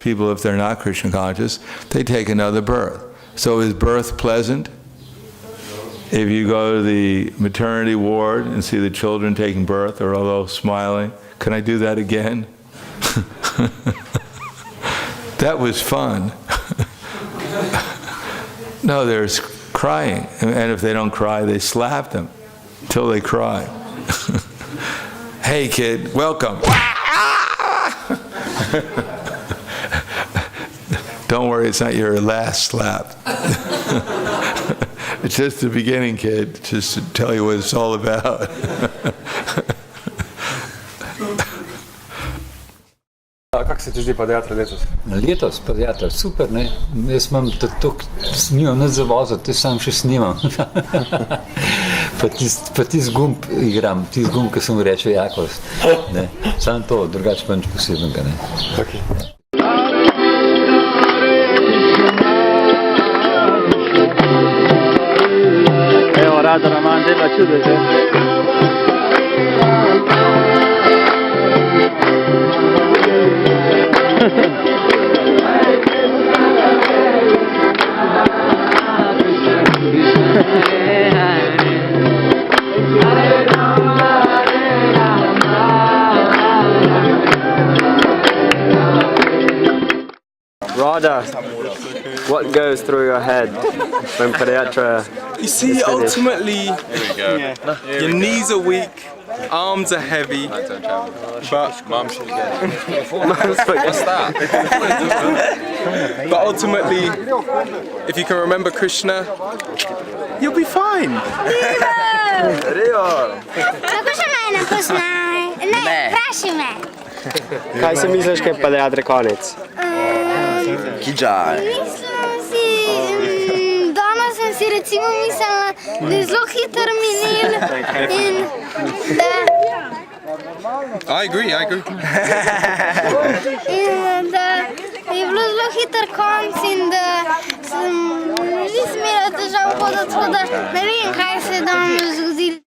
people, if they're not Krishna conscious, they take another birth. So is birth pleasant? If you go to the maternity ward and see the children taking birth, they're all smiling. Can I do that again? That was fun. No, there's crying. And if they don't cry, they slap them until they cry. Hey kid, welcome. Don't worry, it's not your last slap. It's just the beginning, kid, just to tell you what it's all about. Kako se ti zdi pediatra letos? Letos pediatra, super, ne? Jaz imam nimam nič za voziti, jaz sam še snimam. Pa tisti gumb igram, tisti gumb, ki sem reče jakost. Ne? Sam to, drugače pa nič posebnega, ne? Okay. Evo, Radha Raman dela čudeže. Radha, what goes through your head when pediatra? You see, ultimately, your knees are weak, arms are heavy, but but ultimately, if you can remember Krishna, you'll be fine. Kaj si misliš, kaj je pediatra konec? Danes sem si recimo mislila, da je zelo hiter minil in da... I agree. In da je bilo zelo hiter konc in da sem res imela težavo hoditi, tako da ne vem, kaj se je danes zgodilo.